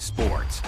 sports.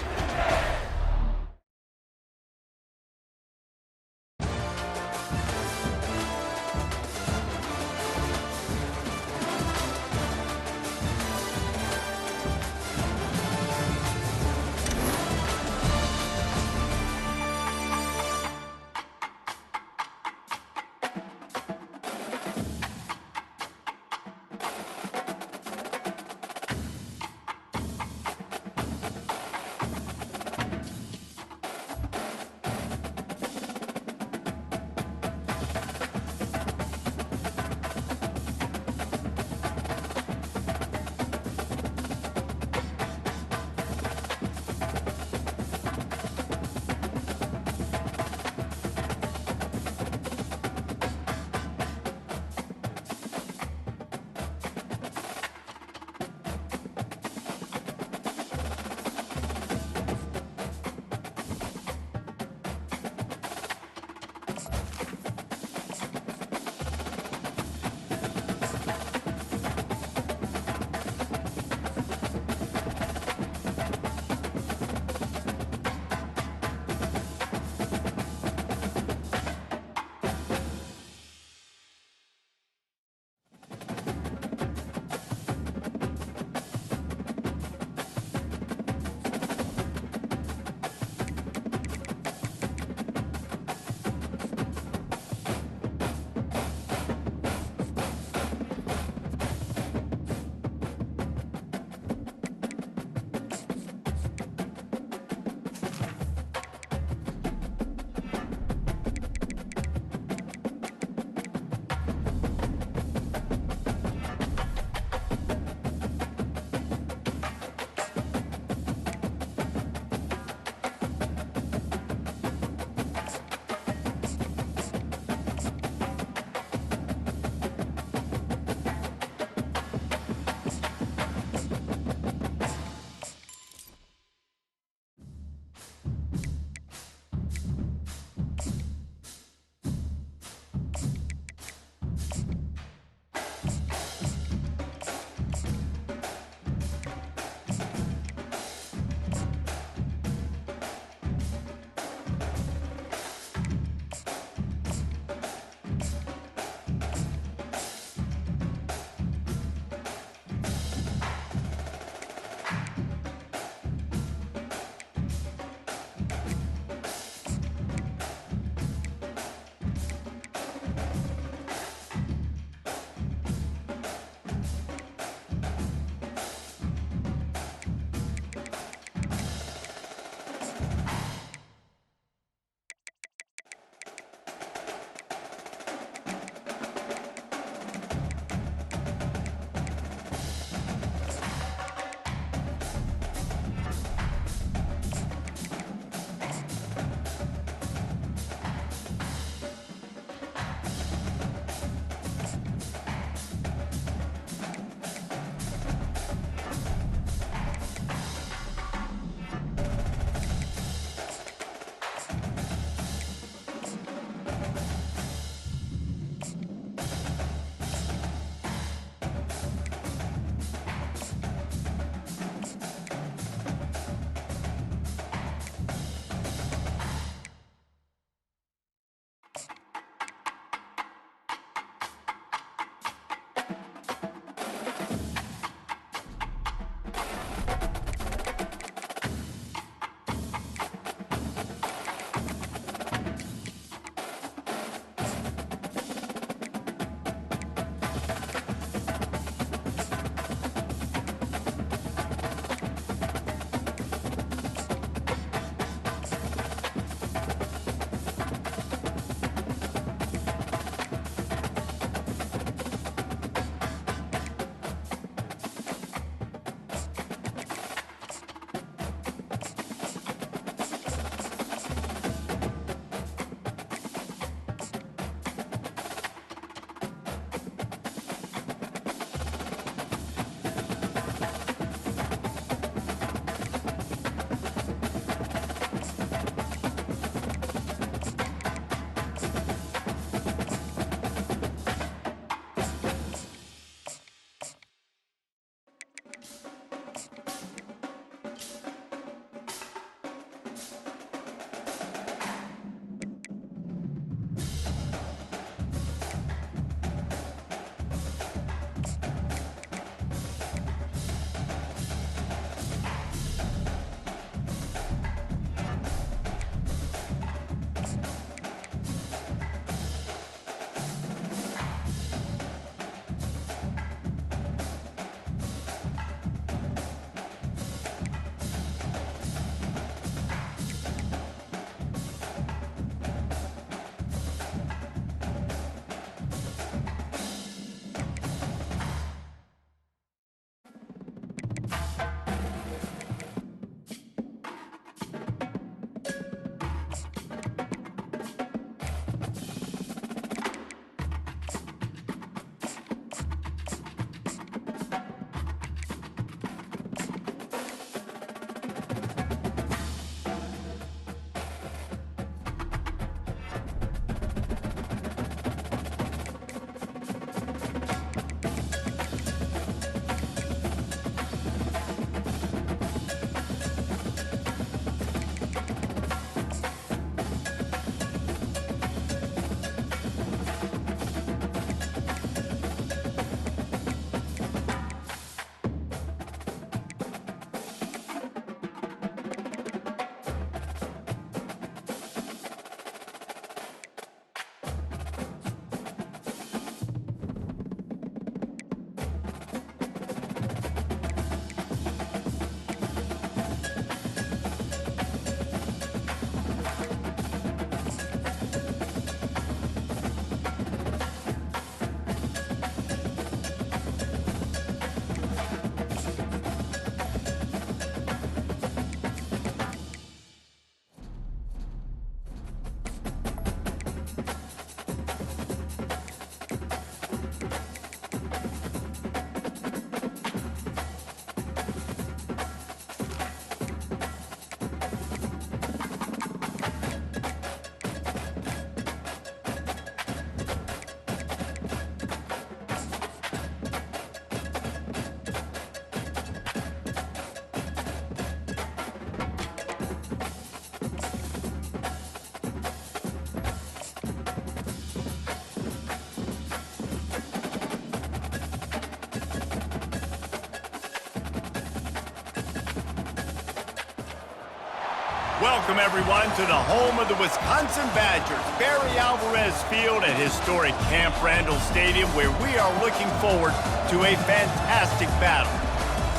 Welcome, everyone, to the home of the Wisconsin Badgers, Barry Alvarez Field at historic Camp Randall Stadium, where we are looking forward to a fantastic battle.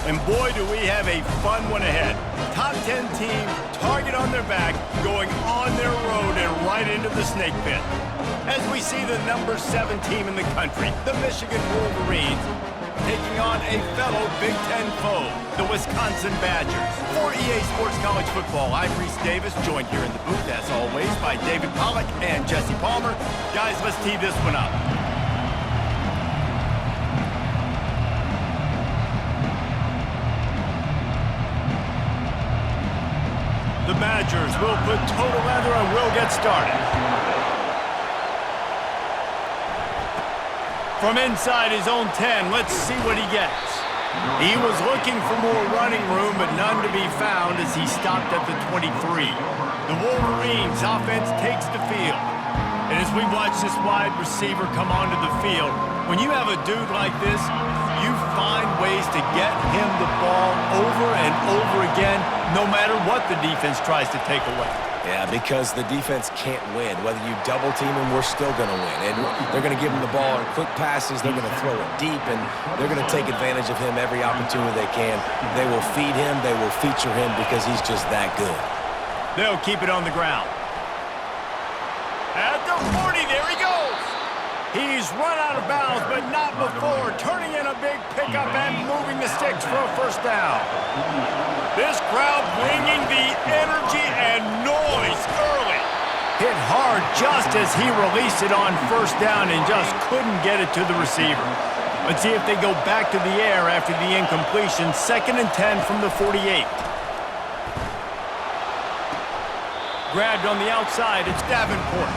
And boy, do we have a fun one ahead. Top 10 team, target on their back, going on their road and right into the snake pit. As we see the number 7 team in the country, the Michigan Wolverines, taking on a fellow Big Ten foe, the Wisconsin Badgers. For EA Sports College Football, I'm Reese Davis, joined here in the booth, as always, by David Pollack and Jesse Palmer. Guys, let's tee this one up. The Badgers will put total leather and will get started. From inside his own 10, let's see what he gets. He was looking for more running room, but none to be found as he stopped at the 23. The Wolverines offense takes the field. And as we watch this wide receiver come onto the field, when you have a dude like this, you find ways to get him the ball over and over again, no matter what the defense tries to take away. Yeah, because the defense can't win. Whether you double team him, we're still going to win. And they're going to give him the ball in quick passes. They're going to throw it deep, and they're going to take advantage of him every opportunity they can. They will feed him. They will feature him because he's just that good. They'll keep it on the ground. At the 40, there he goes. He's run out of bounds, but not before turning in a big pickup and moving the sticks for a first down. This crowd bringing the energy and noise early. Hit hard just as he released it on first down and just couldn't get it to the receiver. Let's see if they go back to the air after the incompletion. 2nd and 10 from the 48. Grabbed on the outside, it's Davenport.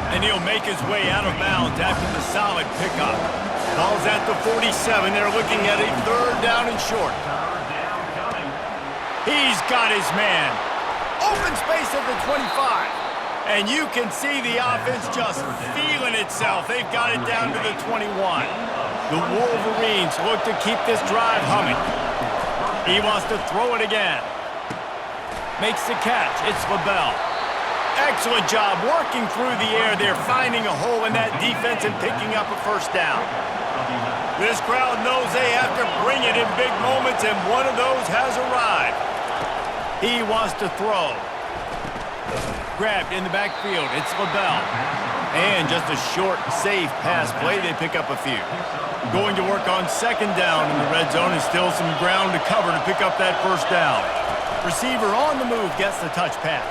And he'll make his way out of bounds after the solid pickup. Ball's at the 47. They're looking at a 3rd down and short. He's got his man. Open space at the 25. And you can see the offense just feeling itself. They've got it down to the 21. The Wolverines look to keep this drive humming. He wants to throw it again. Makes the catch. It's LaBelle. Excellent job working through the air. They're finding a hole in that defense and picking up a first down. This crowd knows they have to bring it in big moments, and one of those has arrived. He wants to throw. Grabbed in the backfield. It's LaBelle. And just a short, safe pass play. They pick up a few. Going to work on 2nd down in the red zone, and still some ground to cover to pick up that first down. Receiver on the move gets the touch pass.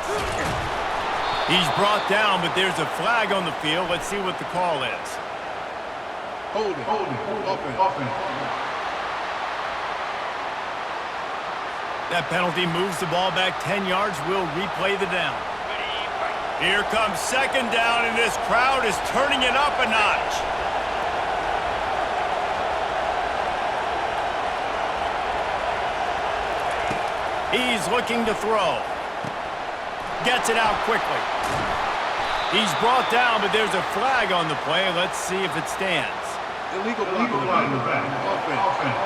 He's brought down, but there's a flag on the field. Let's see what the call is. Hold it. Offense. That penalty moves the ball back 10 yards. We'll replay the down. Here comes 2nd down, and this crowd is turning it up a notch. He's looking to throw. Gets it out quickly. He's brought down, but there's a flag on the play. Let's see if it stands. Illegal flag. Offense.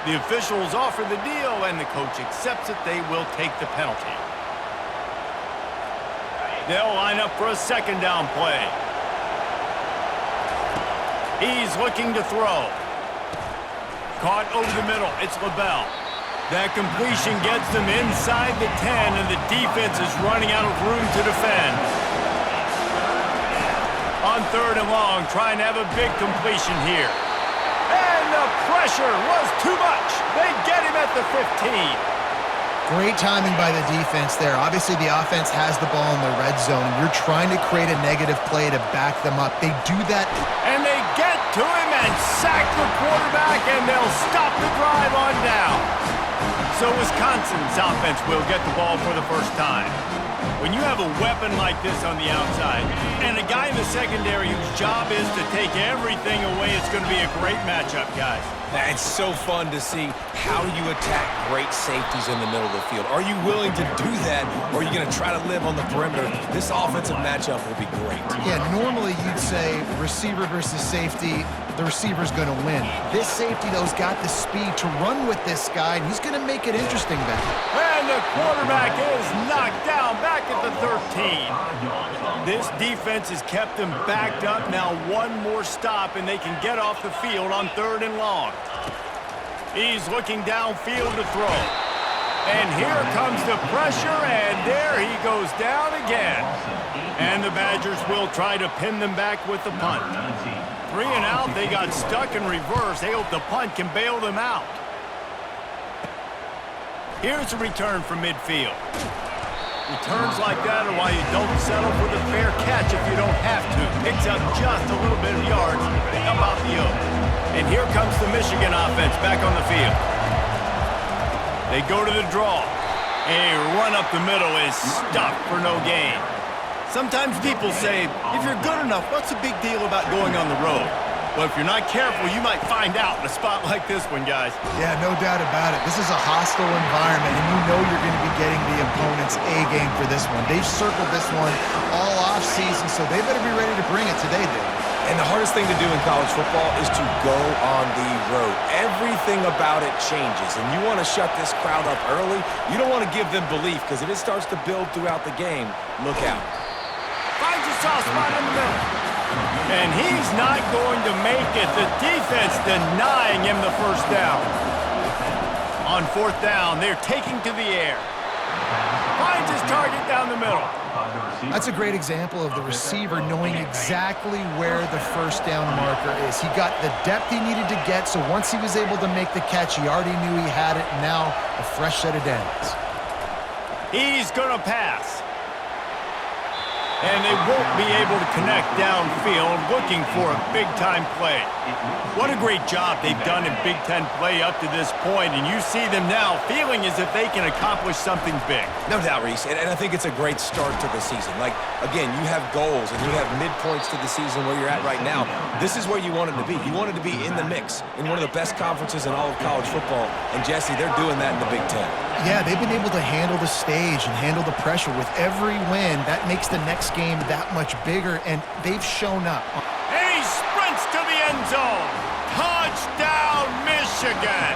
The officials offer the deal, and the coach accepts it. They will take the penalty. They'll line up for a 2nd down play. He's looking to throw. Caught over the middle. It's LaBelle. That completion gets them inside the 10, and the defense is running out of room to defend. On 3rd and long, trying to have a big completion here. And the pressure was too much. They get him at the 15. Great timing by the defense there. Obviously, the offense has the ball in the red zone. You're trying to create a negative play to back them up. They do that. And they get to him and sack the quarterback, and they'll stop the drive on down. So Wisconsin's offense will get the ball for the first time. When you have a weapon like this on the outside and a guy in the secondary whose job is to take everything away, it's going to be a great matchup, guys. It's so fun to see how you attack great safeties in the middle of the field. Are you willing to do that, or are you going to try to live on the perimeter? This offensive matchup will be great. Yeah, normally you'd say receiver versus safety, the receiver's going to win. This safety, though, has got the speed to run with this guy, and he's going to make it interesting, Ben. And the quarterback is knocked down back at the 13. This defense has kept them backed up. Now one more stop, and they can get off the field on 3rd and long. He's looking downfield to throw. And here comes the pressure, and there he goes down again. And the Badgers will try to pin them back with the punt. 3 and out, they got stuck in reverse. They hope the punt can bail them out. Here's a return from midfield. Returns like that are why you don't settle for the fair catch if you don't have to. Picks up just a little bit of yards about the oak. And here comes the Michigan offense back on the field. They go to the draw. A run up the middle is stuffed for no gain. Sometimes people say, if you're good enough, what's the big deal about going on the road? Well, if you're not careful, you might find out in a spot like this one, guys. Yeah, no doubt about it. This is a hostile environment, and you know you're going to be getting the opponent's A-game for this one. They've circled this one all off-season, so they better be ready to bring it today, Dave. And the hardest thing to do in college football is to go on the road. Everything about it changes, and you want to shut this crowd up early. You don't want to give them belief, because if it starts to build throughout the game, look out. Finds a soft spot in the middle. And he's not going to make it. The defense denying him the first down. On 4th down, they're taking to the air. Finds his target down the middle. That's a great example of the receiver knowing exactly where the first down marker is. He got the depth he needed to get, so once he was able to make the catch, he already knew he had it. Now, a fresh set of downs. He's going to pass. And they won't be able to connect downfield, looking for a big-time play. What a great job they've done in Big Ten play up to this point, and you see them now feeling as if they can accomplish something big. No doubt, Reese, and I think it's a great start to the season. Like, again, you have goals and you have midpoints to the season where you're at right now. This is where you wanted to be. You wanted to be in the mix in one of the best conferences in all of college football, and Jesse, they're doing that in the Big Ten. Yeah, they've been able to handle the stage and handle the pressure. With every win, that makes the next game that much bigger, and they've shown up. And he sprints to the end zone. Touchdown, Michigan!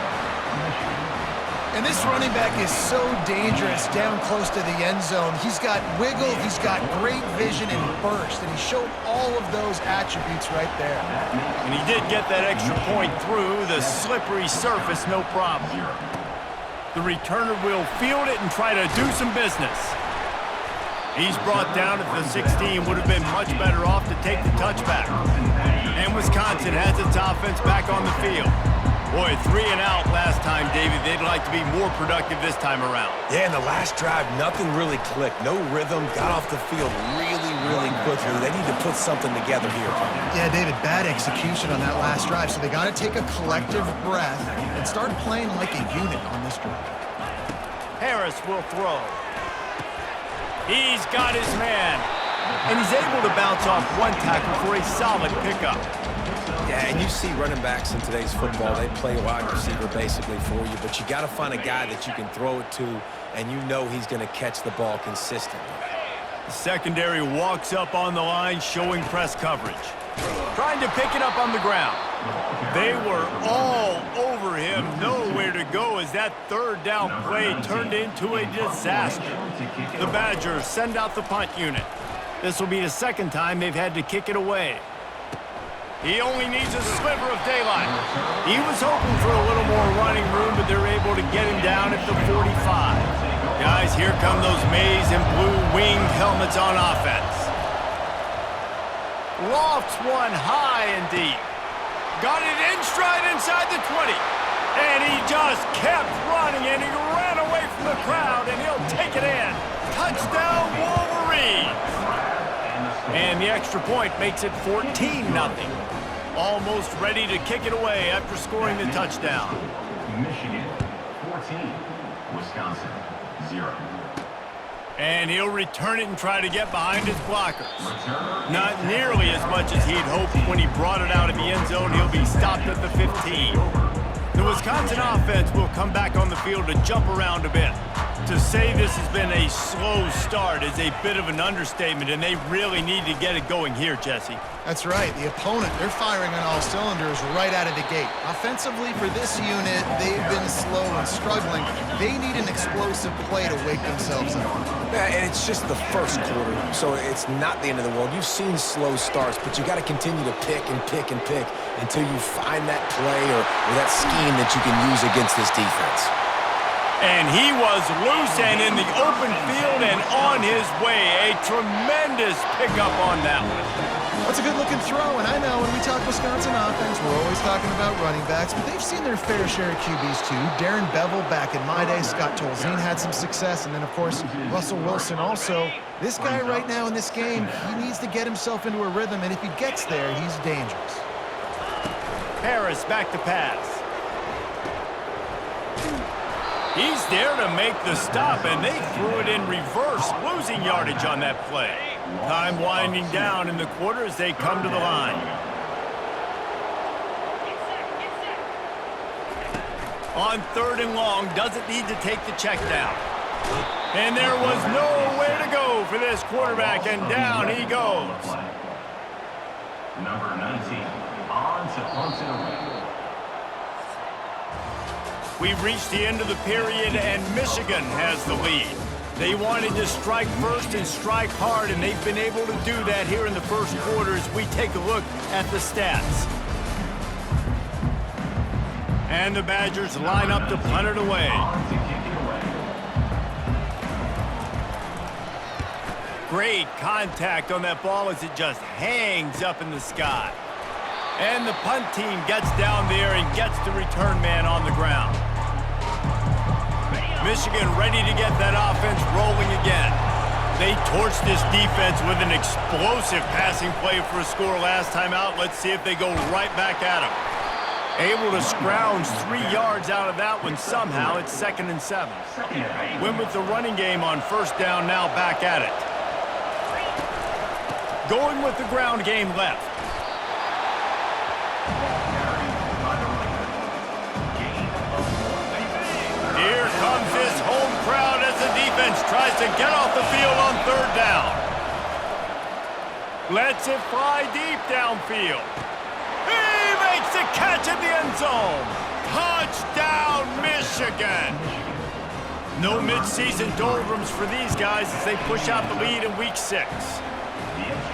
And this running back is so dangerous down close to the end zone. He's got wiggle, he's got great vision and burst, and he showed all of those attributes right there. And he did get that extra point through the slippery surface, no problem. The returner will field it and try to do some business. He's brought down at the 16, would have been much better off to take the touchback. And Wisconsin has its offense back on the field. Boy, 3 and out last time, David. They'd like to be more productive this time around. Yeah, in the last drive, nothing really clicked. No rhythm, got off the field really quickly. They need to put something together here. Yeah, David, bad execution on that last drive, so they got to take a collective breath and start playing like a unit on this drive. Harris will throw. He's got his man. And he's able to bounce off one tackle for a solid pickup. Yeah, and you see running backs in today's football, they play wide receiver basically for you, but you got to find a guy that you can throw it to, and you know he's going to catch the ball consistently. The secondary walks up on the line, showing press coverage. Trying to pick it up on the ground. They were all over him, nowhere to go as that 3rd down play turned into a disaster. The Badgers send out the punt unit. This will be the 2nd time they've had to kick it away. He only needs a sliver of daylight. He was hoping for a little more running room, but they're able to get him down at the 45. Guys, here come those maize and blue winged helmets on offense. Lofts one high and deep. Got it in stride inside the 20. And he just kept running, and he ran away from the crowd, and he'll take it in. Touchdown, Wolverines! And the extra point makes it 14-0. Almost ready to kick it away after scoring the touchdown. Michigan 14, Wisconsin 0. And he'll return it and try to get behind his blockers. Not nearly as much as he'd hoped when he brought it out of the end zone. He'll be stopped at the 15. The Wisconsin offense will come back on the field to jump around a bit. To say this has been a slow start is a bit of an understatement, and they really need to get it going here, Jesse. That's right. The opponent, they're firing on all cylinders right out of the gate. Offensively, for this unit, they've been slow and struggling. They need an explosive play to wake themselves up. Yeah, and it's just the first quarter, so it's not the end of the world. You've seen slow starts, but you got to continue to pick and pick and pick until you find that play or that scheme that you can use against this defense. And he was loose and in the open field and on his way. A tremendous pickup on that one. That's a good-looking throw, and I know when we talk Wisconsin offense, we're always talking about running backs, but they've seen their fair share of QBs too. Darren Bevel back in my day, Scott Tolzien had some success, and then, of course, Russell Wilson also. This guy right now in this game, he needs to get himself into a rhythm, and if he gets there, he's dangerous. Harris back to pass. He's there to make the stop, and they threw it in reverse, losing yardage on that play. Time winding down in the quarter as they come to the line. On 3rd and long, doesn't need to take the check down. And there was nowhere to go for this quarterback, and down he goes. Number 19, on to punt it away. We've reached the end of the period, and Michigan has the lead. They wanted to strike first and strike hard, and they've been able to do that here in the first quarter as we take a look at the stats. And the Badgers line up to punt it away. Great contact on that ball as it just hangs up in the sky. And the punt team gets down there and gets the return man on the ground. Michigan ready to get that offense rolling again. They torched this defense with an explosive passing play for a score last time out. Let's see if they go right back at them. Able to scrounge 3 yards out of that one somehow. It's 2nd and 7. Went with the running game on 1st down, now back at it. Going with the ground game left. Here comes this home crowd as the defense tries to get off the field on 3rd down. Lets it fly deep downfield. He makes a catch in the end zone. Touchdown, Michigan. No midseason doldrums for these guys as they push out the lead in Week 6.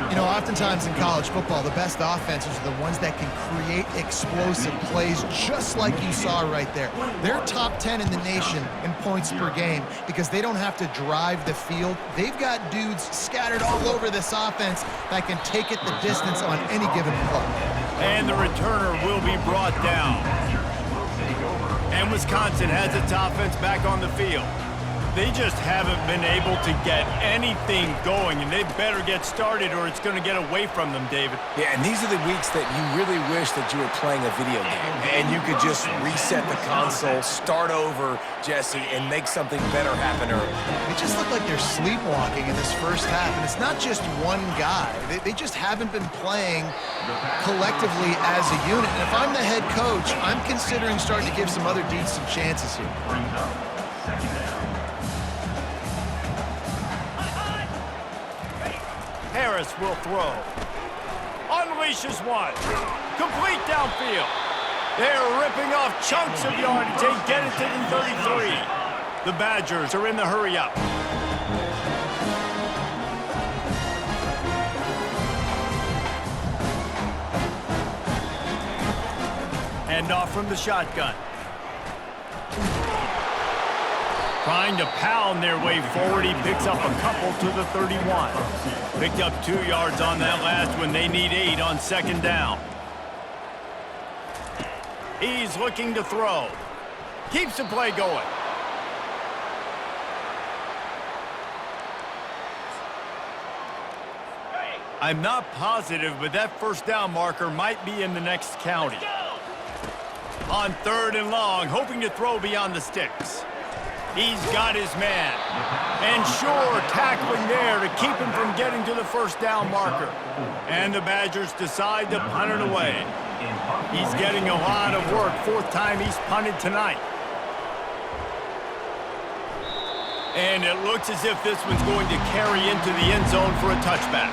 You know, oftentimes in college football, the best offenses are the ones that can create explosive plays just like you saw right there. They're top 10 in the nation in points per game because they don't have to drive the field. They've got dudes scattered all over this offense that can take it the distance on any given play. And the returner will be brought down. And Wisconsin has its offense back on the field. They just haven't been able to get anything going, and they better get started or it's going to get away from them, David. Yeah, and these are the weeks that you really wish that you were playing a video game and you could just reset the console, start over, Jesse, and make something better happen early. They just look like they're sleepwalking in this first half, and it's not just one guy. They just haven't been playing collectively as a unit. And if I'm the head coach, I'm considering starting to give some other dudes some chances here. Harris will throw. Unleashes one. Complete downfield. They're ripping off chunks of yardage. They get it to the 33. The Badgers are in the hurry-up. Hand off from the shotgun. Trying to pound their way forward. He picks up a couple to the 31. Picked up 2 yards on that last one. They need 8 on 2nd down. He's looking to throw. Keeps the play going. I'm not positive, but that 1st down marker might be in the next county. On 3rd and long, hoping to throw beyond the sticks. He's got his man. And sure, tackling there to keep him from getting to the 1st down marker. And the Badgers decide to punt it away. He's getting a lot of work. 4th time he's punted tonight. And it looks as if this one's going to carry into the end zone for a touchback.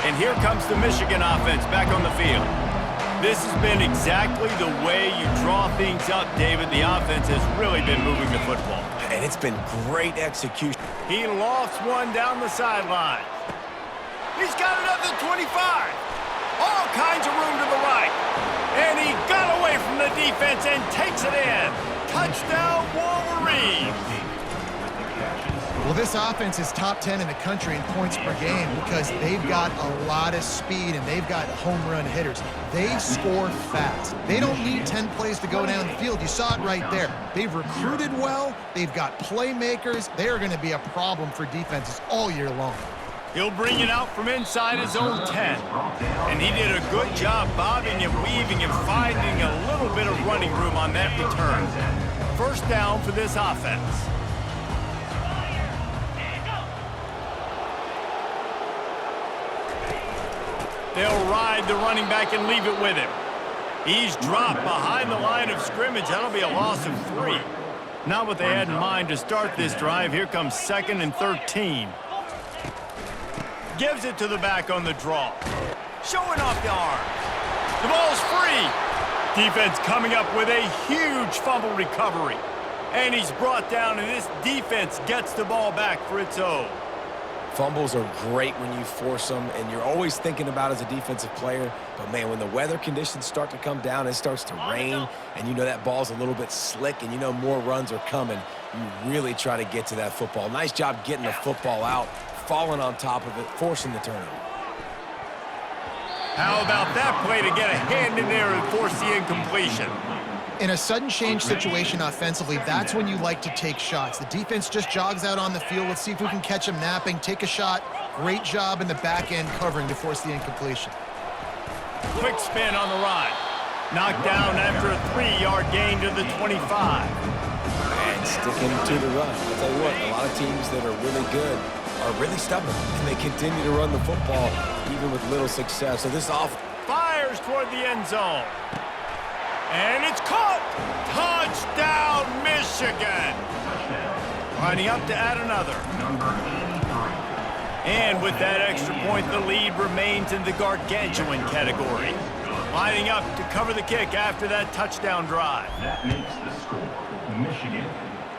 And here comes the Michigan offense back on the field. This has been exactly the way you draw things up, David. The offense has really been moving the football. And it's been great execution. He lofts one down the sideline. He's got another 25. All kinds of room to the right. And he got away from the defense and takes it in. Touchdown, Wolverines. Well, this offense is top 10 in the country in points per game because they've got a lot of speed and they've got home run hitters. They score fast. They don't need 10 plays to go down the field. You saw it right there. They've recruited well. They've got playmakers. They are going to be a problem for defenses all year long. He'll bring it out from inside his own 10. And he did a good job bobbing and weaving and finding a little bit of running room on that return. First down for this offense. They'll ride the running back and leave it with him. He's dropped behind the line of scrimmage. That'll be a loss of 3. Not what they had in mind to start this drive. Here comes 2nd and 13. Gives it to the back on the draw. Showing off the arms. The ball's free. Defense coming up with a huge fumble recovery. And he's brought down, and this defense gets the ball back for its own. Fumbles are great when you force them, and you're always thinking about as a defensive player. But, man, when the weather conditions start to come down, it starts to rain, and you know that ball's a little bit slick, and you know more runs are coming, you really try to get to that football. Nice job getting the football out, falling on top of it, forcing the turnover. How about that play to get a hand in there and force the incompletion? In a sudden change situation offensively, that's when you like to take shots. The defense just jogs out on the field. Let's see if we can catch him napping. Take a shot. Great job in the back end covering to force the incompletion. Quick spin on the ride. Knocked down after a 3-yard gain to the 25. And sticking to the run. I'll tell you what, a lot of teams that are really good are really stubborn, and they continue to run the football even with little success. So this fires toward the end zone. And it's caught! Touchdown, Michigan! Lining up to add another. And with that extra point, the lead remains in the gargantuan category. Lining up to cover the kick after that touchdown drive. That makes the score Michigan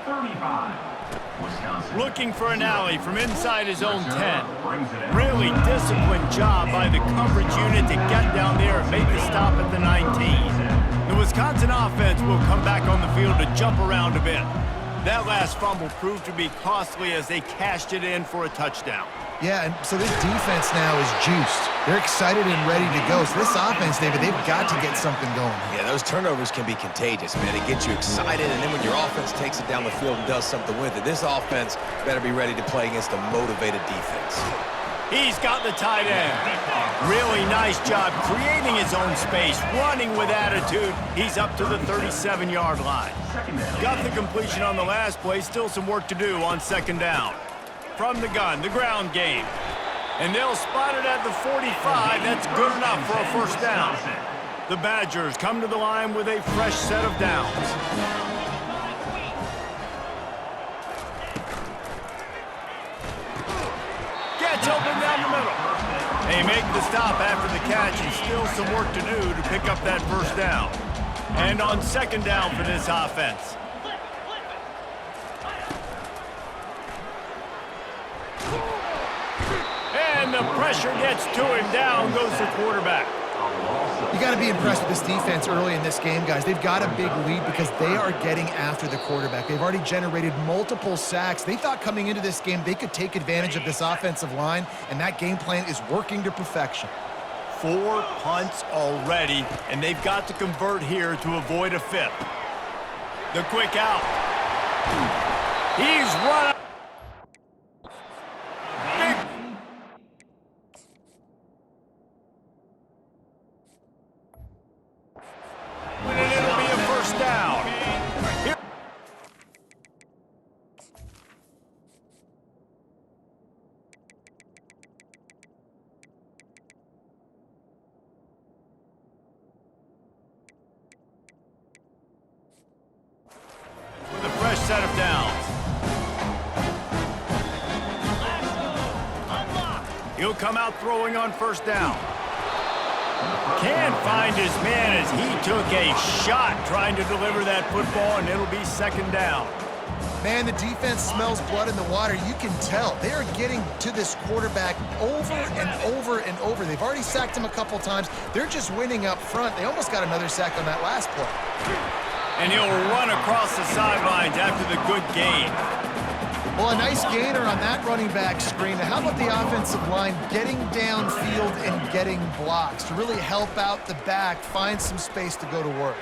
35. Wisconsin. Looking for an alley from inside his own 10. Really disciplined job by the coverage unit to get down there and make the stop at the 19. The Wisconsin offense will come back on the field to jump around a bit. That last fumble proved to be costly as they cashed it in for a touchdown. Yeah, and so this defense now is juiced. They're excited and ready to go. So this offense, David, they've got to get something going. Yeah, those turnovers can be contagious, man. It gets you excited, and then when your offense takes it down the field and does something with it, this offense better be ready to play against a motivated defense. He's got the tight end. Really nice job creating his own space, running with attitude. He's up to the 37-yard line. Got the completion on the last play. Still some work to do on 2nd down. From the gun, the ground game. And they'll spot it at the 45. That's good enough for a first down. The Badgers come to the line with a fresh set of downs. Gets open down the middle. They make the stop after the catch, and still some work to do to pick up that first down. And on 2nd down for this offense. And the pressure gets to him. Down goes the quarterback. You got to be impressed with this defense early in this game, guys. They've got a big lead because they are getting after the quarterback. They've already generated multiple sacks. They thought coming into this game they could take advantage of this offensive line, and that game plan is working to perfection. 4 punts already, and they've got to convert here to avoid a 5th. The quick out. He's run. And it'll be a first down. Here. With a fresh set of downs. He'll come out throwing on first down. Can't find his man as he took a shot trying to deliver that football, and it'll be second down. Man, the defense smells blood in the water. You can tell. They are getting to this quarterback over and over and over. They've already sacked him a couple times. They're just winning up front. They almost got another sack on that last play. And he'll run across the sidelines after the good gain. Well, a nice gainer on that running back screen. Now, how about the offensive line getting downfield and getting blocks to really help out the back, find some space to go to work?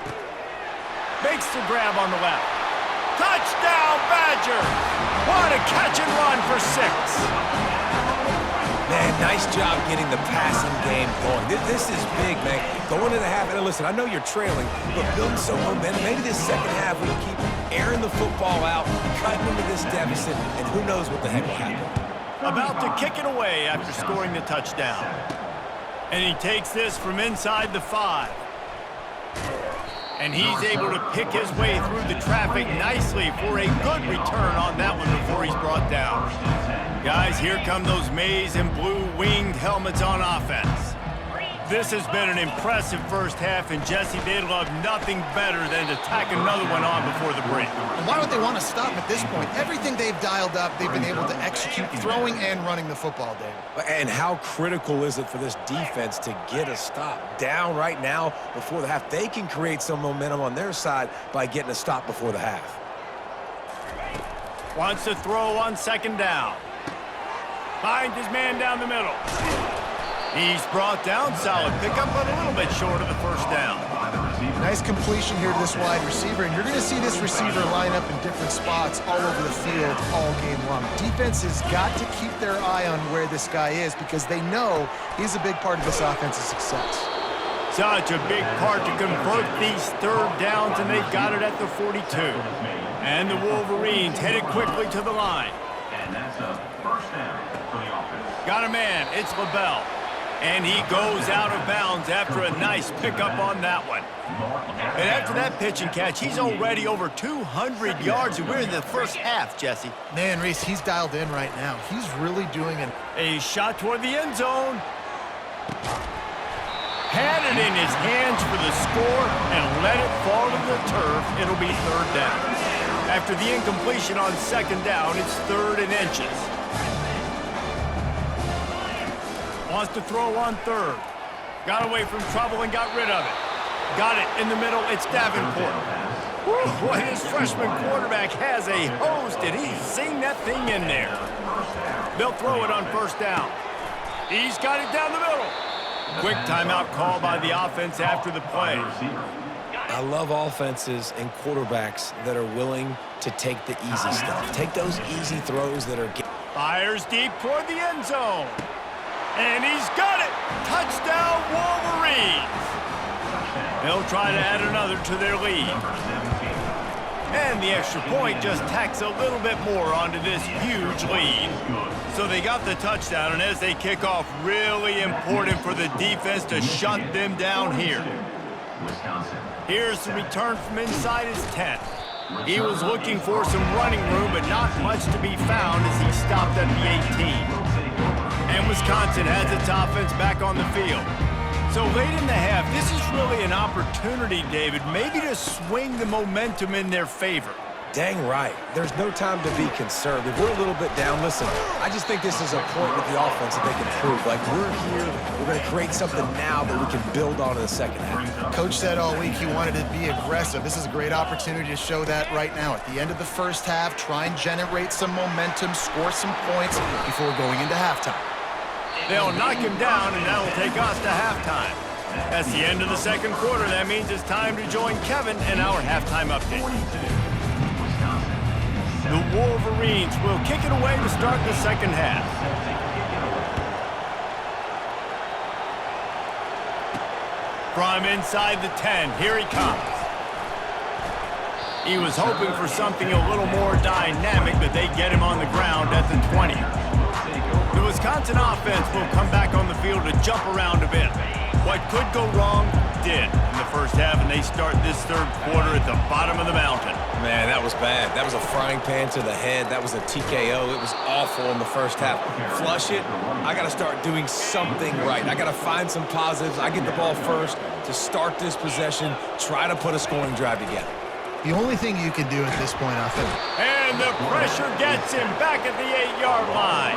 Makes the grab on the left. Touchdown, Badgers! What a catch and run for 6. Man, nice job getting the passing game going. This is big, man. Going into the half, and listen, I know you're trailing, but building some momentum. Maybe this second half we can keep airing the football out, cutting into this deficit, and who knows what the heck will happen. About to kick it away after scoring the touchdown. And he takes this from inside the 5. And he's able to pick his way through the traffic nicely for a good return on that one before he's brought down. Guys, here come those maize and blue winged helmets on offense. This has been an impressive first half, and Jesse, they'd love nothing better than to tack another one on before the break. And why would they want to stop at this point? Everything they've dialed up, they've been able to execute throwing and running the football, David. And how critical is it for this defense to get a stop down right now before the half? They can create some momentum on their side by getting a stop before the half. Wants to throw on second down. Finds his man down the middle. He's brought down. Solid pickup, but a little bit short of the first down. Nice completion here to this wide receiver, and you're going to see this receiver line up in different spots all over the field all game long. Defense has got to keep their eye on where this guy is because they know he's a big part of this offense's success. Such a big part to convert these third downs, and they've got it at the 42. And the Wolverines headed quickly to the line. And that's a first down for the offense. Got a man. It's LaBelle. And he goes out of bounds after a nice pickup on that one. And after that pitch and catch, he's already over 200 yards, and we're in the first half, Jesse. Man, Reese, he's dialed in right now. He's really doing it. A shot toward the end zone. Had it in his hands for the score and let it fall to the turf. It'll be third down. After the incompletion on second down, it's 3rd and inches. Wants to throw on 3rd. Got away from trouble and got rid of it. Got it in the middle. It's Davenport. Woo, boy, this freshman quarterback has a hose. Did he sing that thing in there? They'll throw it on first down. He's got it down the middle. Quick timeout call by the offense after the play. I love offenses and quarterbacks that are willing to take the easy stuff. Take those easy throws that are... Fires deep toward the end zone. And he's got it! Touchdown, Wolverines! They'll try to add another to their lead. And the extra point just tacks a little bit more onto this huge lead. So they got the touchdown, and as they kick off, really important for the defense to shut them down here. Here's the return from inside his 10. He was looking for some running room, but not much to be found as he stopped at the 18. And Wisconsin has its offense back on the field. So late in the half, this is really an opportunity, David, maybe to swing the momentum in their favor. Dang right. There's no time to be conservative. We're a little bit down. Listen, I just think this is a point with the offense that they can prove. Like, we're here, we're going to create something now that we can build on in the second half. Coach said all week he wanted to be aggressive. This is a great opportunity to show that right now. At the end of the first half, try and generate some momentum, score some points before going into halftime. They'll knock him down, and that'll take us to halftime. That's the end of the second quarter. That means it's time to join Kevin in our halftime update. The Wolverines will kick it away to start the second half. From inside the 10, here he comes. He was hoping for something a little more dynamic, but they get him on the ground at the 20. The Wisconsin offense will come back on the field to jump around a bit. What could go wrong did in the first half, and they start this third quarter at the bottom of the mountain. Man, that was bad. That was a frying pan to the head. That was a TKO. It was awful in the first half. Flush it. I got to start doing something right. I got to find some positives. I get the ball first to start this possession, try to put a scoring drive together. The only thing you can do at this point, I think. And the pressure gets him back at the 8-yard line.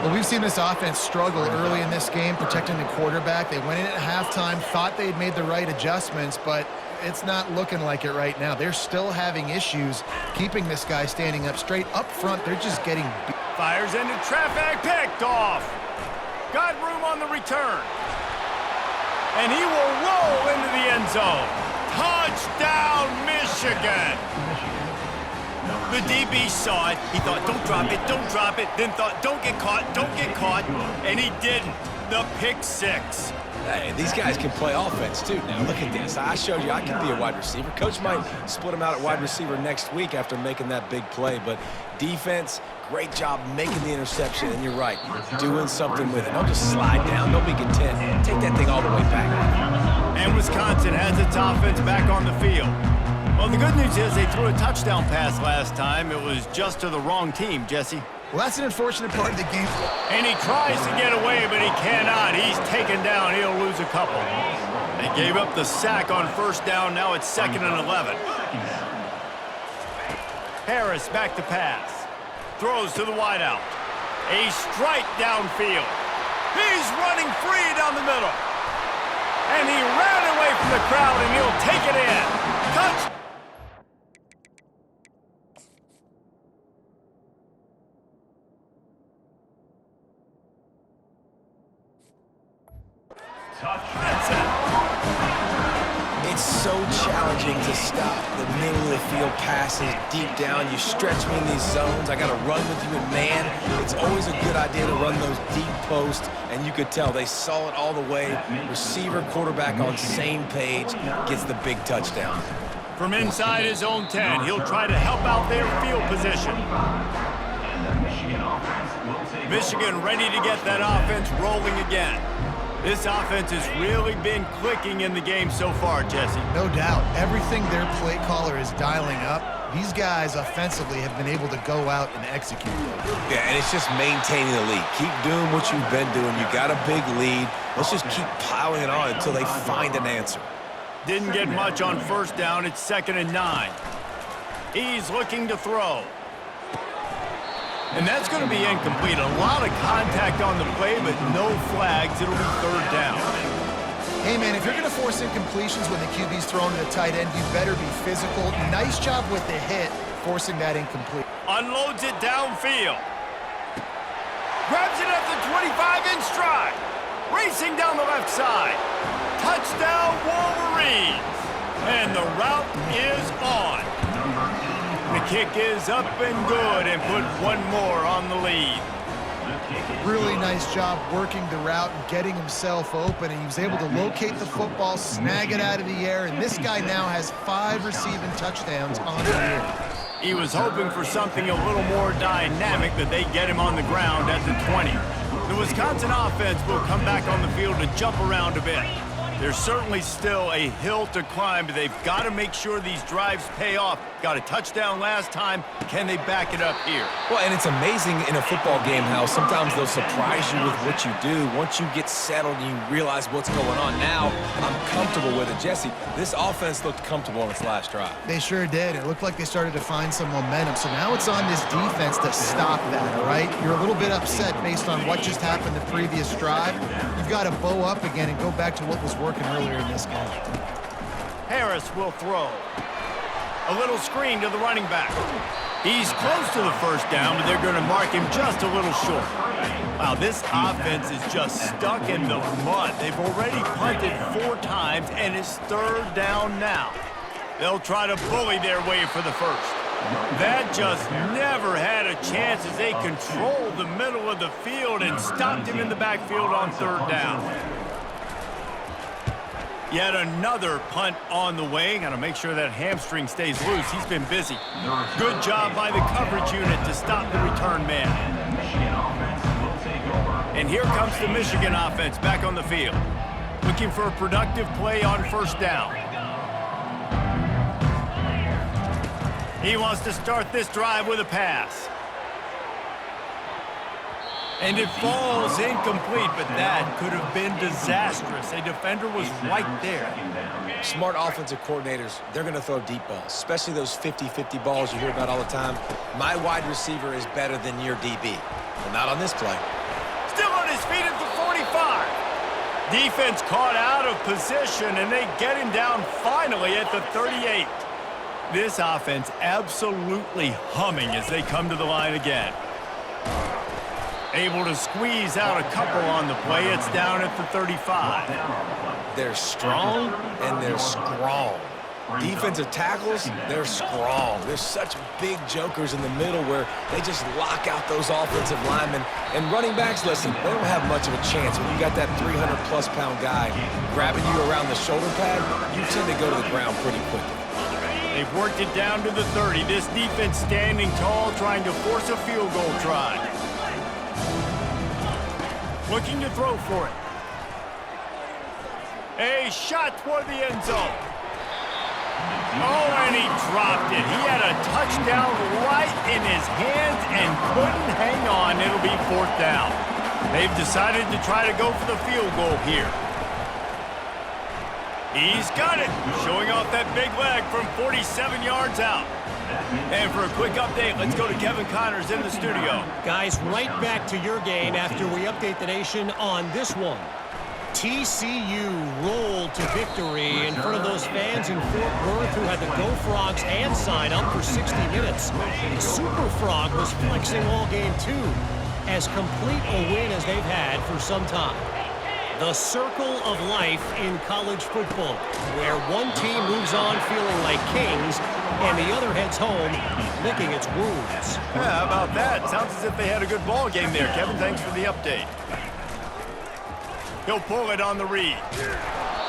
Well, we've seen this offense struggle early in this game, protecting the quarterback. They went in at halftime, thought they'd made the right adjustments, but it's not looking like it right now. They're still having issues keeping this guy standing up straight. Up front, they're just getting beat. Fires into traffic, picked off. Got room on the return. And he will roll into the end zone. Touchdown, Michigan. The DB saw it. He thought, don't drop it, don't drop it. Then thought, don't get caught, don't get caught. And he didn't. The pick six. Hey, these guys can play offense, too. Now, look at this. I showed you I can be a wide receiver. Coach might split him out at wide receiver next week after making that big play. But defense, great job making the interception. And you're right, doing something with it. Don't just slide down. Don't be content. Take that thing all the way back. And Wisconsin has its offense back on the field. Well, the good news is they threw a touchdown pass last time. It was just to the wrong team, Jesse. Well, that's an unfortunate part of the game. And he tries to get away, but he cannot. He's taken down. He'll lose a couple. They gave up the sack on first down. Now it's 2nd and 11. Harris back to pass. Throws to the wideout. A strike downfield. He's running free down the middle. And he ran away from the crowd, and he'll take it in. Touch. It's so challenging to stop the middle of the field passes deep down. You stretch me in these zones. I got to run with you in man. It's always a good idea to run those deep posts, and you could tell they saw it all the way. Receiver, quarterback on same page, gets the big touchdown. From inside his own 10, he'll try to help out their field position. Michigan ready to get that offense rolling again. This offense has really been clicking in the game so far, Jesse. No doubt. Everything their play caller is dialing up, these guys offensively have been able to go out and execute. Yeah, and it's just maintaining the lead. Keep doing what you've been doing. You got a big lead. Let's just keep piling it on until they find an answer. Didn't get much on first down. It's 2nd and 9. He's looking to throw. And that's going to be incomplete. A lot of contact on the play, but no flags. It'll be 3rd down. Hey, man, if you're going to force incompletions when the QB's throwing to the tight end, you better be physical. Nice job with the hit, forcing that incomplete. Unloads it downfield. Grabs it at the 25 in stride. Racing down the left side. Touchdown, Wolverines. And the route is on. The kick is up and good, and put one more on the lead. Really nice job working the route and getting himself open, and he was able to locate the football, snag it out of the air, and this guy now has 5 receiving touchdowns on the year. He was hoping for something a little more dynamic, that they get him on the ground at the 20. The Wisconsin offense will come back on the field to jump around a bit. There's certainly still a hill to climb, but they've got to make sure these drives pay off. Got a touchdown last time. Can they back it up here? Well, and it's amazing in a football game how sometimes they'll surprise you with what you do. Once you get settled and you realize what's going on, now I'm comfortable with it. Jesse, this offense looked comfortable on its last drive. They sure did. It looked like they started to find some momentum. So now it's on this defense to stop that, all right? You're a little bit upset based on what just happened the previous drive. You've got to bow up again and go back to what was working earlier in this game. Harris will throw. A little screen to the running back. He's close to the first down, but they're going to mark him just a little short. Wow, this offense is just stuck in the mud. They've already punted 4 times, and it's 3rd down now. They'll try to bully their way for the first. That just never had a chance as they controlled the middle of the field and stopped him in the backfield on 3rd down. Yet another punt on the way. Got to make sure that hamstring stays loose. He's been busy. Good job by the coverage unit to stop the return man. And here comes the Michigan offense back on the field. The looking for a productive play on first down. He wants to start this drive with a pass. And it falls incomplete, but that could have been disastrous. A defender was right there. Smart offensive coordinators, they're going to throw deep balls, especially those 50-50 balls you hear about all the time. My wide receiver is better than your DB. Well, not on this play. Still on his feet at the 45. Defense caught out of position, and they get him down finally at the 38. This offense absolutely humming as they come to the line again. Able to squeeze out a couple on the play. It's down at the 35. They're strong and they're strong. Defensive tackles, they're strong. There's such big jokers in the middle where they just lock out those offensive linemen. And running backs, listen, they don't have much of a chance. When you got that 300-plus pound guy grabbing you around the shoulder pad, you tend to go to the ground pretty quickly. They've worked it down to the 30. This defense standing tall, trying to force a field goal try. Looking to throw for it. A shot toward the end zone. Oh, and he dropped it. He had a touchdown right in his hands and couldn't hang on. It'll be fourth down. They've decided to try to go for the field goal here. He's got it. Showing off that big leg from 47 yards out. And for a quick update, let's go to Kevin Connors in the studio. Guys, right back to your game after we update the nation on this one. TCU rolled to victory in front of those fans in Fort Worth who had the Go Frogs hand sign up for 60 minutes. The Super Frog was flexing all game too, as complete a win as they've had for some time. The circle of life in college football, where one team moves on feeling like kings and the other heads home licking its wounds. Yeah, how about that? Sounds as if they had a good ball game there. Kevin, thanks for the update. He'll pull it on the read.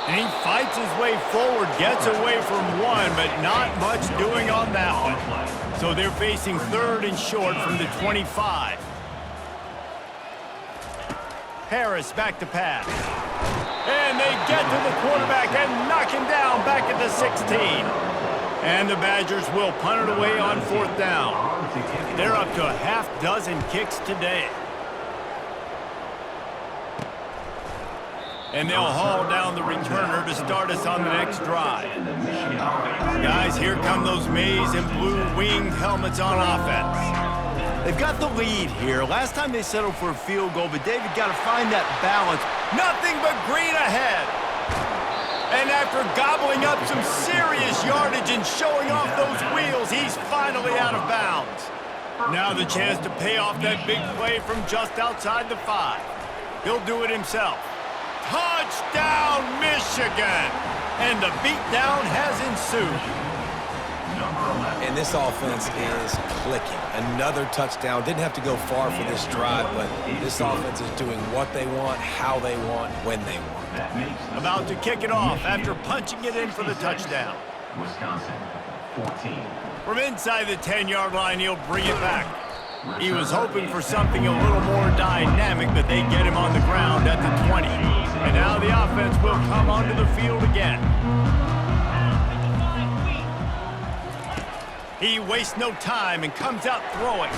And he fights his way forward, gets away from one, but not much doing on that one. So they're facing third and short from the 25. Harris back to pass. And they get to the quarterback and knock him down back at the 16. And the Badgers will punt it away on fourth down. They're up to a half dozen kicks today. And they'll haul down the returner to start us on the next drive. Guys, here come those maize and blue winged helmets on offense. They've got the lead here. Last time they settled for a field goal, but David got to find that balance. Nothing but green ahead. And after gobbling up some serious yardage and showing off those wheels, he's finally out of bounds. Now the chance to pay off that big play from just outside the 5. He'll do it himself. Touchdown, Michigan! And the beatdown has ensued. And this offense is clicking. Another touchdown. Didn't have to go far for this drive, but this offense is doing what they want, how they want, when they want. About to kick it off after punching it in for the touchdown. Wisconsin, 14. From inside the 10-yard line, he'll bring it back. He was hoping for something a little more dynamic, but they get him on the ground at the 20. And now the offense will come onto the field again. He wastes no time and comes out throwing,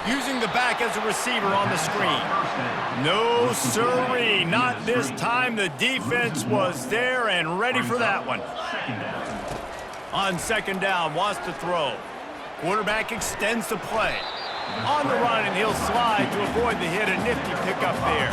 using the back as a receiver on the screen. No sirree, not this time. The defense was there and ready for that one. On second down, wants to throw. Quarterback extends the play. On the run, and he'll slide to avoid the hit. A nifty pickup there.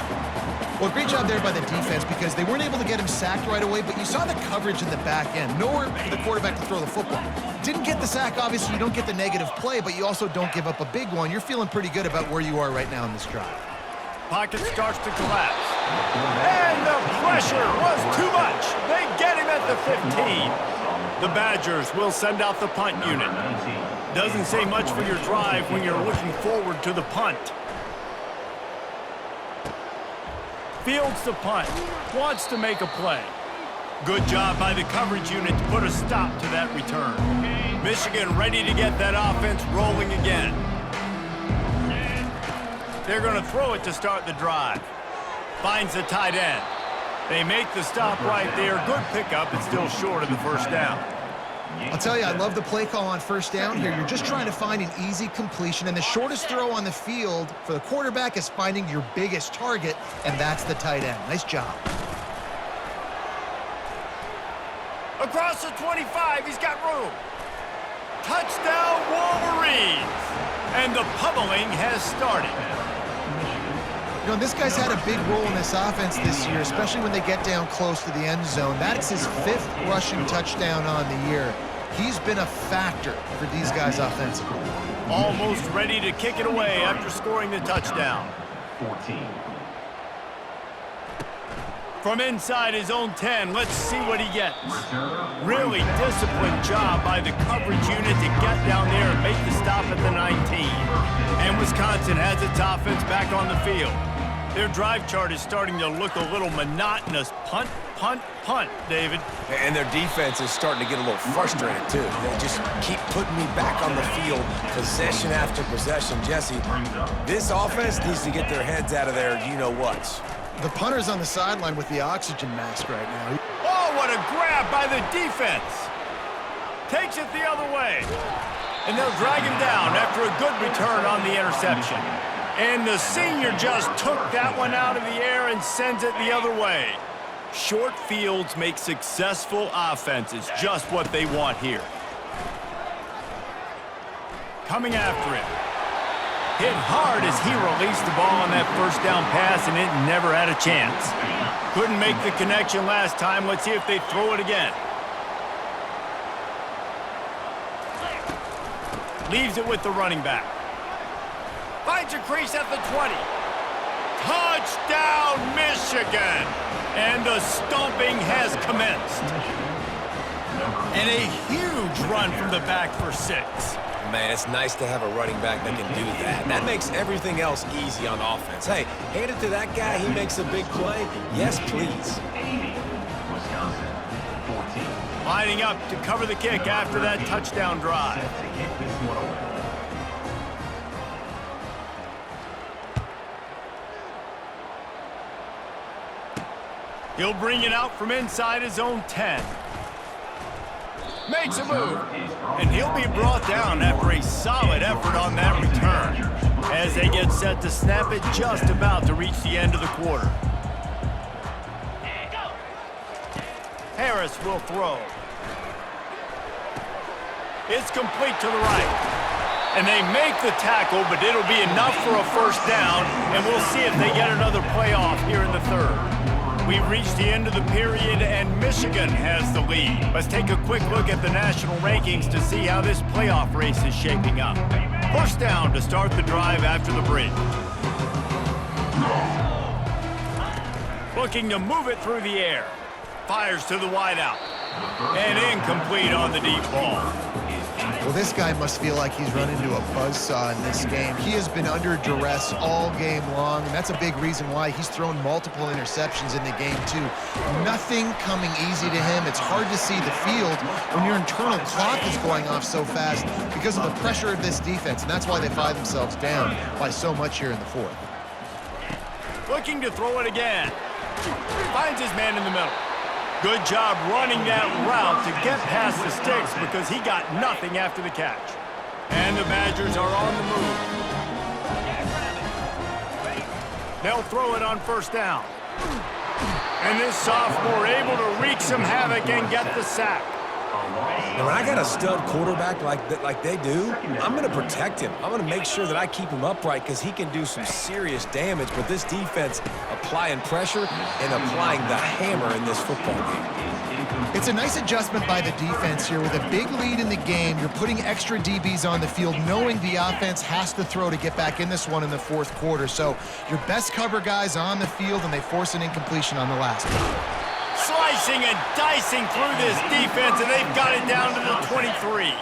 Well, great job there by the defense because they weren't able to get him sacked right away, but you saw the coverage in the back end. Nowhere for the quarterback to throw the football. Didn't get the sack, obviously. You don't get the negative play, but you also don't give up a big one. You're feeling pretty good about where you are right now in this drive. Pocket starts to collapse. And the pressure was too much. They get him at the 15. The Badgers will send out the punt unit. Doesn't say much for your drive when you're looking forward to the punt. Fields the punt. Wants to make a play. Good job by the coverage unit to put a stop to that return. Michigan ready to get that offense rolling again. They're going to throw it to start the drive. Finds the tight end. They make the stop right there. Good pickup. It's still short of the first down. I'll tell you, I love the play call on first down here. You're just trying to find an easy completion, and the shortest throw on the field for the quarterback is finding your biggest target, and that's the tight end. Nice job. Across the 25, he's got room. Touchdown, Wolverines! And the pummeling has started. You know, this guy's had a big role in this offense this year, especially when they get down close to the end zone. That's his 5th rushing touchdown on the year. He's been a factor for these guys offensively. Almost ready to kick it away after scoring the touchdown. 14. From inside his own 10, let's see what he gets. Really disciplined job by the coverage unit to get down there and make the stop at the 19. And Wisconsin has its offense back on the field. Their drive chart is starting to look a little monotonous. Punt, punt, punt, David. And their defense is starting to get a little frustrated, too. They just keep putting me back on the field, possession after possession. Jesse, this offense needs to get their heads out of their you-know-whats. The punter's on the sideline with the oxygen mask right now. Oh, what a grab by the defense. Takes it the other way. And they'll drag him down after a good return on the interception. And the senior just took that one out of the air and sends it the other way. Short fields make successful offenses just what they want here. Coming after him. Hit hard as he released the ball on that first down pass, and it never had a chance. Couldn't make the connection last time. Let's see if they throw it again. Leaves it with the running back. Finds a crease at the 20. Touchdown, Michigan! And the stomping has commenced. And a huge run from the back for 6. Man, it's nice to have a running back that can do that. That makes everything else easy on offense. Hey, hand it to that guy. He makes a big play. Yes, please. 80. Wisconsin. 14. Lining up to cover the kick after that touchdown drive. Set to kick this one away. He'll bring it out from inside his own 10. Makes a move, and he'll be brought down after a solid effort on that return as they get set to snap it just about to reach the end of the quarter. Harris will throw. It's complete to the right. And they make the tackle, but it'll be enough for a first down, and we'll see if they get another playoff here in the 3rd. We've reached the end of the period, and Michigan has the lead. Let's take a quick look at the national rankings to see how this playoff race is shaping up. First down to start the drive after the break. Looking to move it through the air. Fires to the wideout. And incomplete on the deep ball. Well, this guy must feel like he's run into a buzzsaw in this game. He has been under duress all game long, and that's a big reason why he's thrown multiple interceptions in the game, too. Nothing coming easy to him. It's hard to see the field when your internal clock is going off so fast because of the pressure of this defense, and that's why they find themselves down by so much here in the 4th. Looking to throw it again. Finds his man in the middle. Good job running that route to get past the sticks because he got nothing after the catch. And the Badgers are on the move. They'll throw it on first down. And this sophomore able to wreak some havoc and get the sack. And when I got a stud quarterback like they do, I'm going to protect him. I'm going to make sure that I keep him upright because he can do some serious damage. But this defense applying pressure and applying the hammer in this football game. It's a nice adjustment by the defense here. With a big lead in the game, you're putting extra DBs on the field, knowing the offense has to throw to get back in this one in the 4th quarter. So your best cover guys on the field, and they force an incompletion on the last one. Slicing and dicing through this defense, and they've got it down to the 23.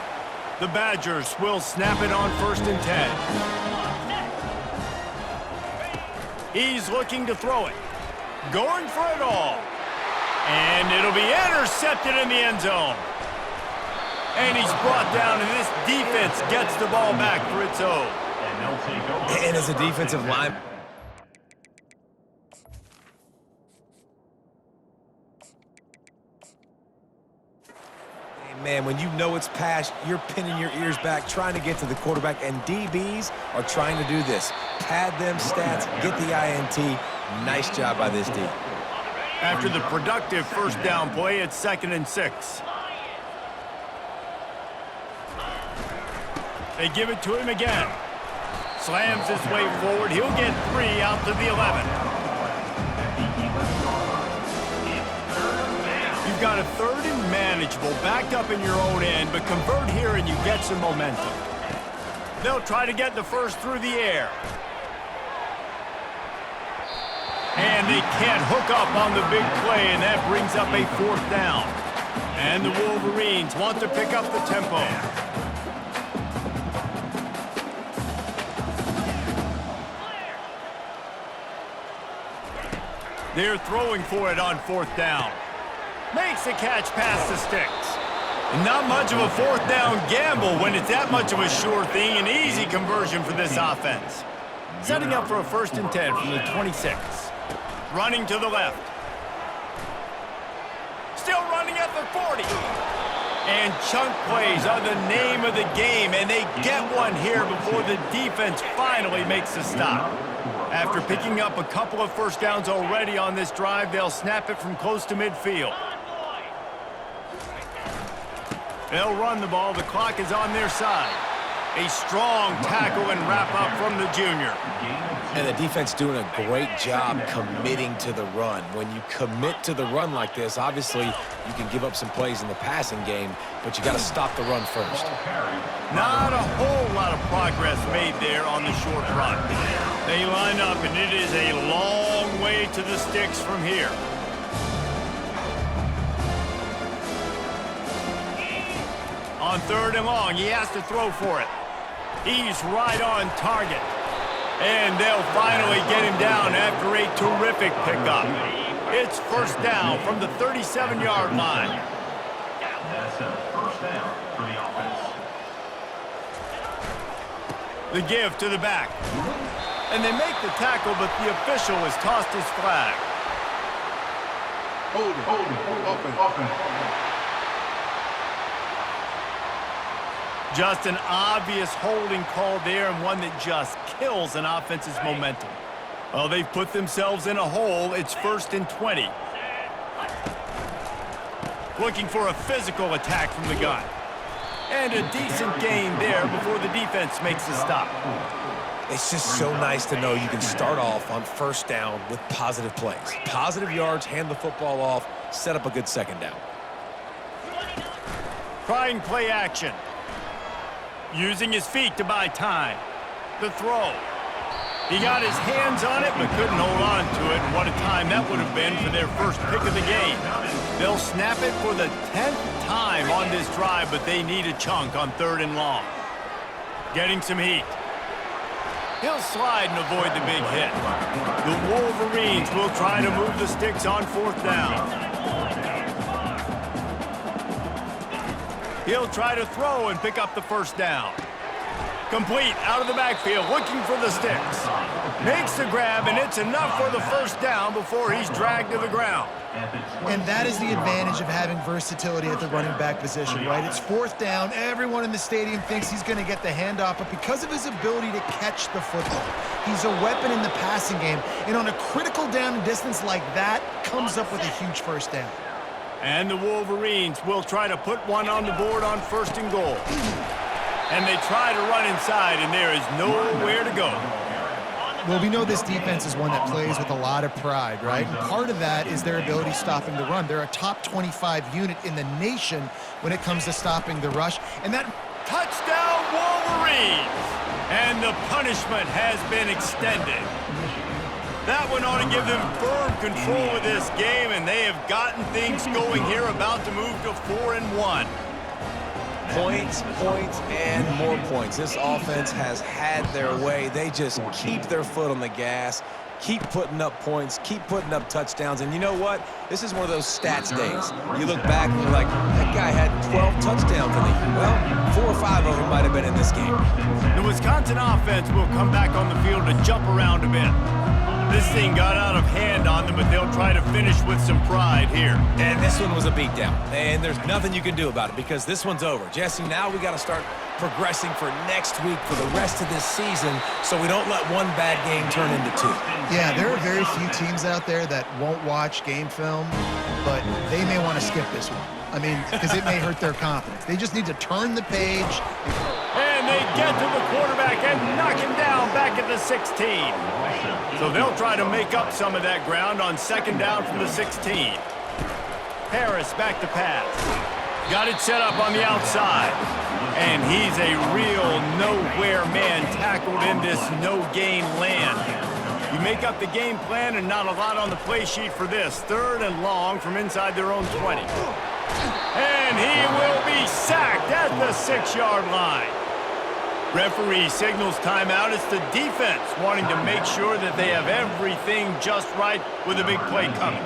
The Badgers will snap it on 1st and 10. He's looking to throw it. Going for it all. And it'll be intercepted in the end zone. And he's brought down, and this defense gets the ball back for its own. And they'll take over. And as a defensive line, Man, when you know it's pass, you're pinning your ears back, trying to get to the quarterback, and DBs are trying to do this. Pad them stats, get the INT. Nice job by this D. After the productive first down play, it's 2nd and 6. They give it to him again. Slams his way forward. He'll get 3 out to the 11. You've got a 3rd and manageable, backed up in your own end, but convert here and you get some momentum. They'll try to get the first through the air. And they can't hook up on the big play, and that brings up a 4th down. And the Wolverines want to pick up the tempo. They're throwing for it on 4th down. Makes the catch past the sticks. And not much of a 4th down gamble when it's that much of a sure thing. An easy conversion for this offense. Setting up for a 1st and 10 from the 26. Running to the left. Still running at the 40. And chunk plays are the name of the game, and they get one here before the defense finally makes the stop. After picking up a couple of 1st downs already on this drive, they'll snap it from close to midfield. They'll run the ball. The clock is on their side. A strong tackle and wrap-up from the junior. And the defense doing a great job committing to the run. When you commit to the run like this, obviously you can give up some plays in the passing game, but you got to stop the run first. Not a whole lot of progress made there on the short run. They line up, and it is a long way to the sticks from here. On 3rd and long, he has to throw for it. He's right on target. And they'll finally get him down after a terrific pickup. It's 1st down from the 37-yard line. That's a 1st down for the offense. The give to the back. And they make the tackle, but the official has tossed his flag. Hold it. Offense. Just an obvious holding call there, and one that just kills an offense's momentum. Well, they've put themselves in a hole. It's 1st and 20. Looking for a physical attack from the gun. And a decent gain there before the defense makes a stop. It's just so nice to know you can start off on 1st down with positive plays. Positive yards, hand the football off, set up a good 2nd down. Trying play action. Using his feet to buy time. The throw. He got his hands on it, but couldn't hold on to it. And what a time that would have been for their first pick of the game. They'll snap it for the 10th time on this drive, but they need a chunk on 3rd and long. Getting some heat. He'll slide and avoid the big hit. The Wolverines will try to move the sticks on 4th down. He'll try to throw and pick up the 1st down. Complete out of the backfield, looking for the sticks. Makes the grab, and it's enough for the 1st down before he's dragged to the ground. And that is the advantage of having versatility at the running back position, right? It's 4th down. Everyone in the stadium thinks he's going to get the handoff, but because of his ability to catch the football, he's a weapon in the passing game. And on a critical down and distance like that, comes up with a huge 1st down. And the Wolverines will try to put one on the board on 1st and goal. And they try to run inside, and there is nowhere to go. Well, we know this defense is one that plays with a lot of pride, right? And part of that is their ability stopping the run. They're a top 25 unit in the nation when it comes to stopping the rush. And that touchdown Wolverines! And the punishment has been extended. That one ought to give them firm control of this game, and they have gotten things going here, about to move to 4 and 1. Points, and more points. This offense has had their way. They just keep their foot on the gas, keep putting up points, keep putting up touchdowns. And you know what? This is one of those stats days. You look back and you're like, that guy had 12 touchdowns in the year. Well, 4 or 5 of them might have been in this game. The Wisconsin offense will come back on the field to jump around a bit. This thing got out of hand on them, but they'll try to finish with some pride here. And this one was a beatdown. And there's nothing you can do about it because this one's over. Jesse, now we got to start progressing for next week for the rest of this season so we don't let one bad game turn into two. Yeah, there are very few teams out there that won't watch game film, but they may want to skip this one. I mean, because it may hurt their confidence. They just need to turn the page. And they get to the quarterback and knock him down back at the 16. So they'll try to make up some of that ground on second down from the 16. Harris back to pass. Got it set up on the outside. And he's a real nowhere man tackled in this no-gain land. You make up the game plan and not a lot on the play sheet for this. 3rd and long from inside their own 20. And he will be sacked at the 6-yard line. Referee signals timeout. It's the defense wanting to make sure that they have everything just right with a big play coming.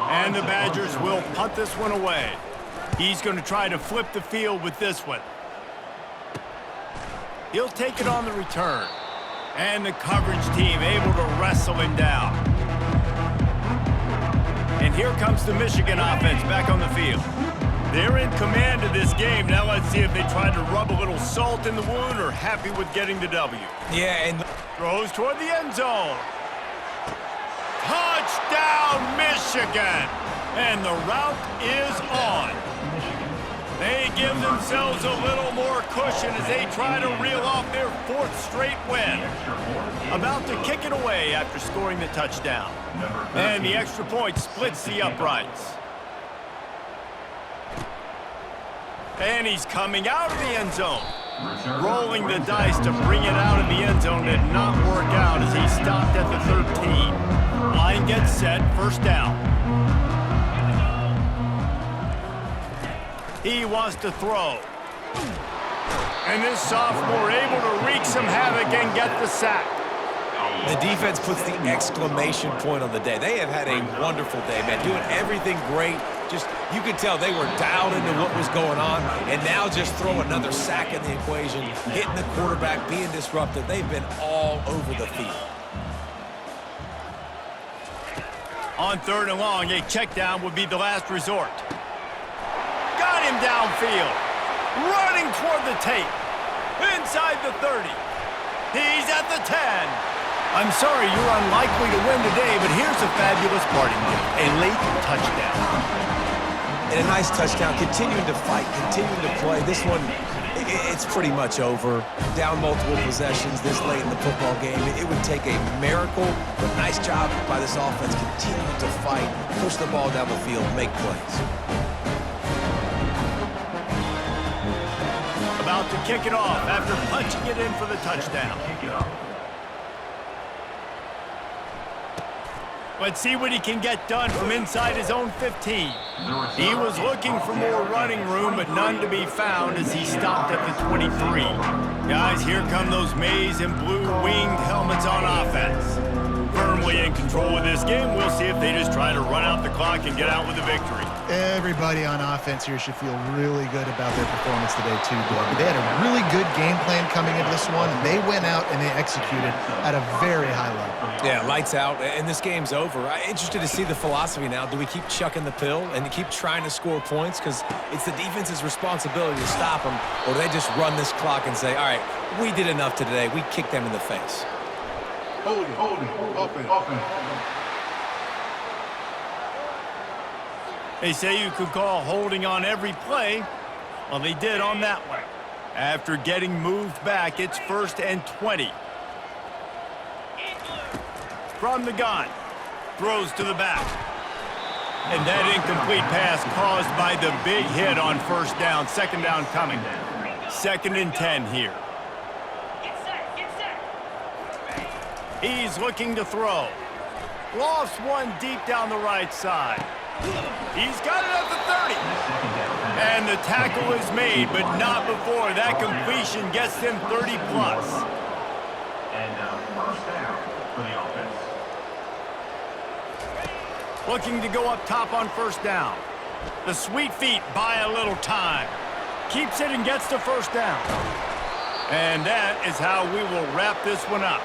And the Badgers will punt this one away. He's going to try to flip the field with this one. He'll take it on the return. And the coverage team able to wrestle him down. And here comes the Michigan offense back on the field. They're in command of this game. Now let's see if they try to rub a little salt in the wound or happy with getting the W. Yeah, and Throws toward the end zone. Touchdown, Michigan! And the route is on. They give themselves a little more cushion as they try to reel off their 4th straight win. About to kick it away after scoring the touchdown. And the extra point splits the uprights. And he's coming out of the end zone. Rolling the dice to bring it out of the end zone did not work out as he stopped at the 13. Line gets set, 1st down. He wants to throw. And this sophomore able to wreak some havoc and get the sack. the defense puts the exclamation point on the day. They have had a wonderful day, man, doing everything great. Just, you could tell they were dialed into what was going on, and now just throw another sack in the equation, hitting the quarterback, being disruptive. They've been all over the field. On 3rd and long, a check down would be the last resort. Got him downfield. Running toward the tape. Inside the 30. He's at the 10. I'm sorry you're unlikely to win today, but here's a fabulous parting gift. A late touchdown. And a nice touchdown. Continuing to fight, continuing to play. This one, it's pretty much over. Down multiple possessions this late in the football game. It would take a miracle, but nice job by this offense. Continuing to fight, push the ball down the field, make plays. About to kick it off after punching it in for the touchdown. Let's see what he can get done from inside his own 15. He was looking for more running room, but none to be found as he stopped at the 23. Guys, here come those maize and blue winged helmets on offense. Firmly in control of this game. We'll see if they just try to run out the clock and get out with a victory. Everybody on offense here should feel really good about their performance today, too, Doug. They had a really good game plan coming into this one, and they went out and they executed at a very high level. Yeah, lights out, and this game's over. I'm interested to see the philosophy now. Do we keep chucking the pill and keep trying to score points? Because it's the defense's responsibility to stop them, or do they just run this clock and say, all right, we did enough today. We kicked them in the face. Holding, offense. They say you could call holding on every play. Well, they did on that one. After getting moved back, it's 1st and 20. From the gun. Throws to the back. And that incomplete pass caused by the big hit on 1st down. 2nd down coming. 2nd and 10 here. He's looking to throw. Lofts one deep down the right side. He's got it at the 30. And the tackle is made, but not before that completion gets him 30+. And 1st down for the offense. Looking to go up top on 1st down. The sweet feet buy a little time. Keeps it and gets to 1st down. And that is how we will wrap this one up.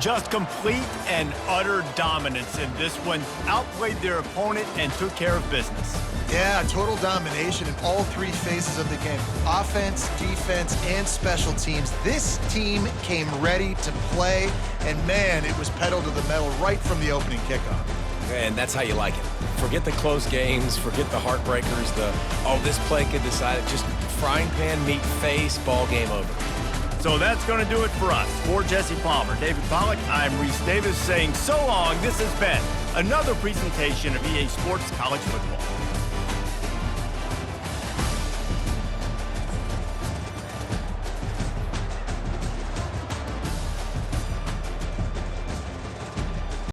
Just complete and utter dominance in this one. Outplayed their opponent and took care of business. Yeah, total domination in all three phases of the game. Offense, defense, and special teams. This team came ready to play, and man, it was pedal to the metal right from the opening kickoff. And that's how you like it. Forget the close games, forget the heartbreakers, this play could decide it. Just frying pan, meat face, ball game over. So that's going to do it for us. For Jesse Palmer, David Pollack, I'm Reese Davis saying so long. This has been another presentation of EA Sports College Football.